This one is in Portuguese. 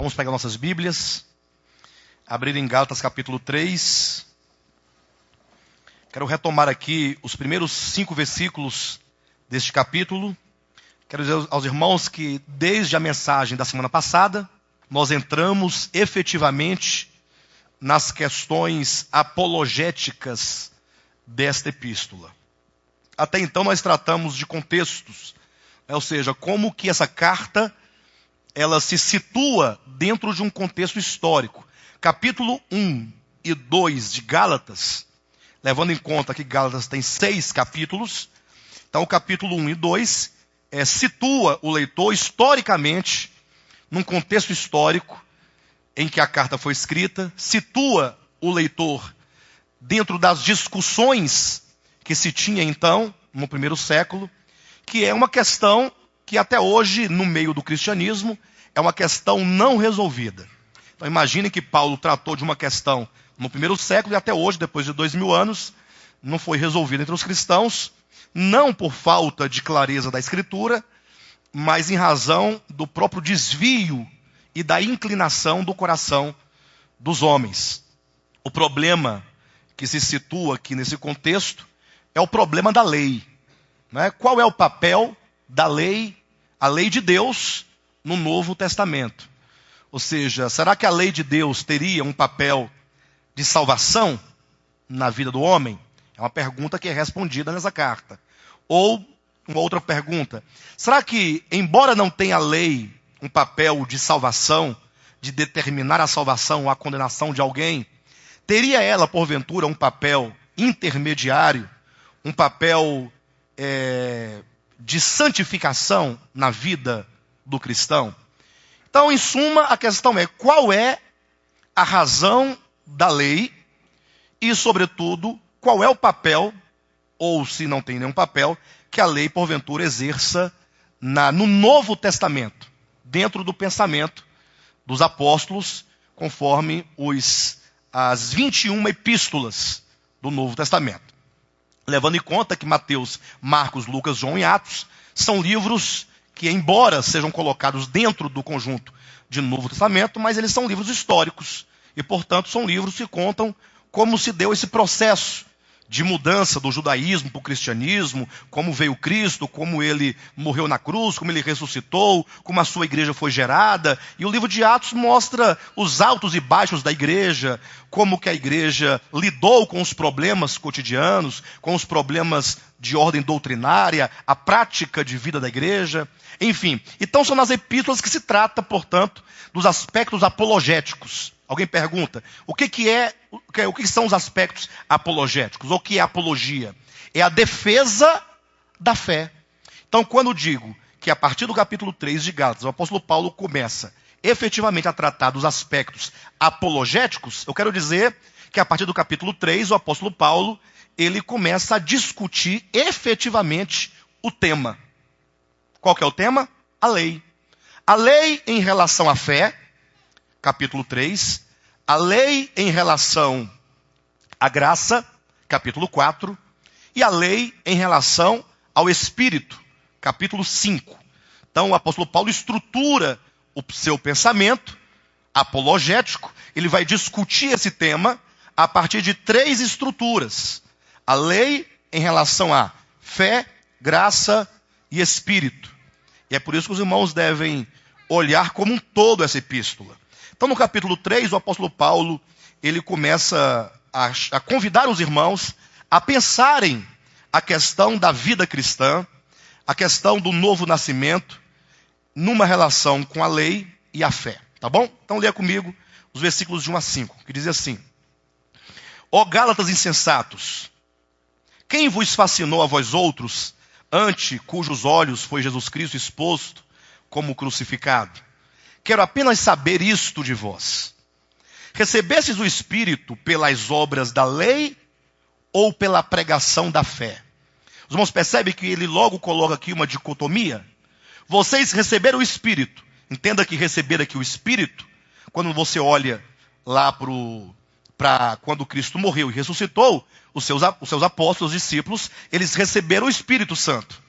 Vamos pegar nossas Bíblias, abrir em Gálatas capítulo 3. Quero retomar aqui os primeiros 5 versículos deste capítulo. Quero dizer aos irmãos que desde a mensagem da semana passada, nós entramos efetivamente nas questões apologéticas desta epístola. Até então nós tratamos de contextos, ou seja, como que essa carta ela se situa dentro de um contexto histórico. Capítulo 1 e 2 de Gálatas, levando em conta que Gálatas tem 6 capítulos, então o capítulo 1 e 2 situa o leitor historicamente, num contexto histórico em que a carta foi escrita, situa o leitor dentro das discussões que se tinha então, no primeiro século, que é uma questão que até hoje, no meio do cristianismo, é uma questão não resolvida. Então imagine que Paulo tratou de uma questão no primeiro século e até hoje, depois de 2000 anos, não foi resolvida entre os cristãos, não por falta de clareza da Escritura, mas em razão do próprio desvio e da inclinação do coração dos homens. O problema que se situa aqui nesse contexto é o problema da lei. Né? Qual é o papel da lei, a lei de Deus, no Novo Testamento? Ou seja, será que a lei de Deus teria um papel de salvação na vida do homem? É uma pergunta que é respondida nessa carta. Ou uma outra pergunta: será que, embora não tenha a lei um papel de salvação, de determinar a salvação ou a condenação de alguém, teria ela, porventura, um papel intermediário, um papel de santificação na vida do cristão? Então, em suma, a questão é: qual é a razão da lei e, sobretudo, qual é o papel, ou se não tem nenhum papel, que a lei, porventura, exerça no Novo Testamento, dentro do pensamento dos apóstolos, conforme as 21 epístolas do Novo Testamento. Levando em conta que Mateus, Marcos, Lucas, João e Atos são livros que, embora sejam colocados dentro do conjunto de Novo Testamento, mas eles são livros históricos e, portanto, são livros que contam como se deu esse processo de mudança do judaísmo para o cristianismo, como veio Cristo, como ele morreu na cruz, como ele ressuscitou, como a sua igreja foi gerada. E o livro de Atos mostra os altos e baixos da igreja, como que a igreja lidou com os problemas cotidianos, com os problemas de ordem doutrinária, a prática de vida da igreja. Enfim, então são nas epístolas que se trata, portanto, dos aspectos apologéticos. Alguém pergunta, o que são os aspectos apologéticos? O que é apologia? É a defesa da fé. Então, quando digo que a partir do capítulo 3 de Gálatas, o apóstolo Paulo começa efetivamente a tratar dos aspectos apologéticos, eu quero dizer que a partir do capítulo 3, o apóstolo Paulo, ele começa a discutir efetivamente o tema. Qual que é o tema? A lei. A lei em relação à fé, capítulo 3, a lei em relação à graça, capítulo 4, e a lei em relação ao Espírito, capítulo 5. Então o apóstolo Paulo estrutura o seu pensamento apologético, ele vai discutir esse tema a partir de 3 estruturas. A lei em relação à fé, graça e Espírito. E é por isso que os irmãos devem olhar como um todo essa epístola. Então, no capítulo 3, o apóstolo Paulo, ele começa a convidar os irmãos a pensarem a questão da vida cristã, a questão do novo nascimento, numa relação com a lei e a fé. Tá bom? Então, leia comigo os versículos de 1 a 5, que diz assim: Ó Gálatas insensatos, quem vos fascinou a vós outros, ante cujos olhos foi Jesus Cristo exposto como crucificado? Quero apenas saber isto de vós: recebestes o Espírito pelas obras da lei ou pela pregação da fé? Os irmãos percebem que ele logo coloca aqui uma dicotomia. Vocês receberam o Espírito. Entenda que receber aqui o Espírito, quando você olha lá para quando Cristo morreu e ressuscitou, os seus apóstolos, os discípulos, eles receberam o Espírito Santo.